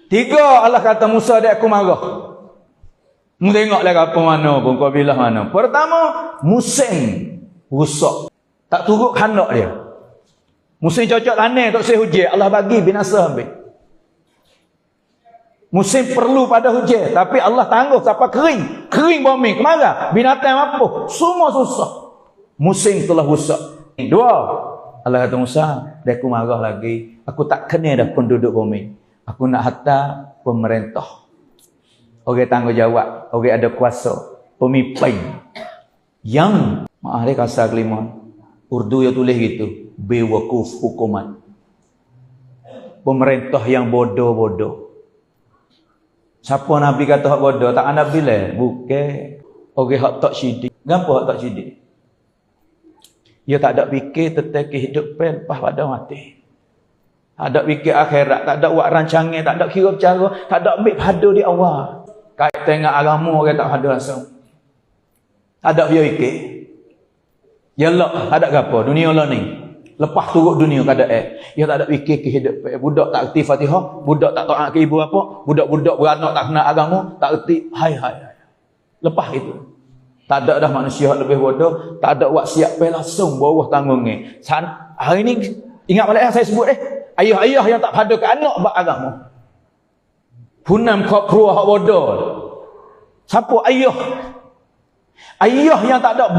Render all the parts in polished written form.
Tiga Allah kata Musa dia aku marah. Mu tengoklah apa mana pun, kabilah mana. Pertama, musim rusak. Tak turut khandak dia. Musim cocok tanah tak usah hujan, Allah bagi binasa habis. Musim perlu pada hujan, tapi Allah tangguh sampai kering. Kering bumi, kemarau, binatang apa, semua susah. Musim telah rusak. Dua, Allah kata Musa, dia aku marah lagi. Aku tak kena dah penduduk bumi. Aku nak hantar pemerintah. Orang tanggungjawab, orang ada kuasa, pemimpin. Yang, maaf dia kasar kelima. Urdu yang tulis gitu, bewakuf hukuman. Pemerintah yang bodoh-bodoh. Siapa Nabi kata hak bodoh? Tak ada bila. Bukan. Orang hak tak syidik. Kenapa hak tak syidik? Dia tak ada fikir tentang kehidupan lepas pada mati. Tak ada fikir akhirat. Tak ada buat rancangan. Tak ada kira bercara. Tak ada ambil pada di awal. Kait tengok agama orang tak ada langsung. Tak ada dia fikir. Yalah, ada apa? Dunia lah ni. Lepas turut dunia keadaan. Dia tak ada fikir kehidupan. Budak tak erti Fatihah. Budak tak taat ke ibu apa. Budak-budak beranak tak kenal agama. Tak erti. Hai. Lepas itu. Tak ada dah manusia lebih bodoh. Tak ada buat siap langsung bawah tanggungnya. Hari ni, ingat balik yang saya sebut ayah-ayah yang tak pada ke anak beragama. Punam keluar hak bodoh. Siapa ayah? Ayah yang tak ada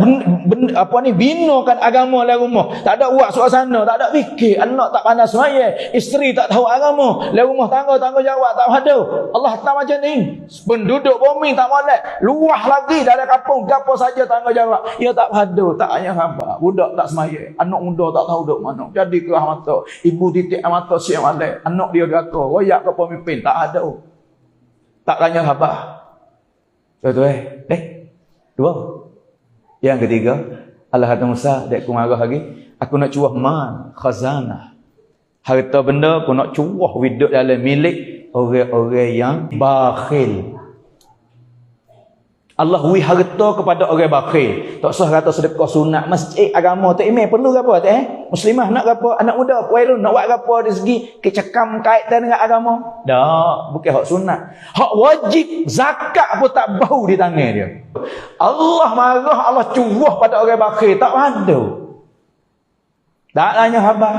binakan agama dalam rumah. Tak ada buat suasana, tak ada fikir. Anak tak pandai semaya. Isteri tak tahu agama. Dalam rumah tanggungjawab tak ada. Allah tak macam ni. Penduduk bumi tak molek. Luah lagi dari kampung. Gapo saja tanggungjawab. Ia tak ada. Tak hanya sabar. Budak tak semaya. Anak muda tak tahu duk mana. Jadi kerah mata. Ibu titik mata siap molek. Anak dia gaka. Royak ke pemimpin. Tak ada. Tak hanya sabar. Betul dua. Yang ketiga, Allah kata Musa, dek aku marah lagi, aku nak cuah mal, khazanah. Harta benda aku nak cuah hidup dalam milik orang-orang yang bakhil. Allah wi harta kepada orang bakhil. Tak usah kata sedekah sunat masjid agama tak email perlu ke apa Muslimah nak ke apa? Anak muda wailun nak buat ke apa dari segi kecekam kaitan dengan agama? Dak, bukan hak sunat. Hak wajib zakat pun tak bau di tangan dia. Allah marah, Allah cuah pada orang bakhil, tak ada. Tak hanya khabar.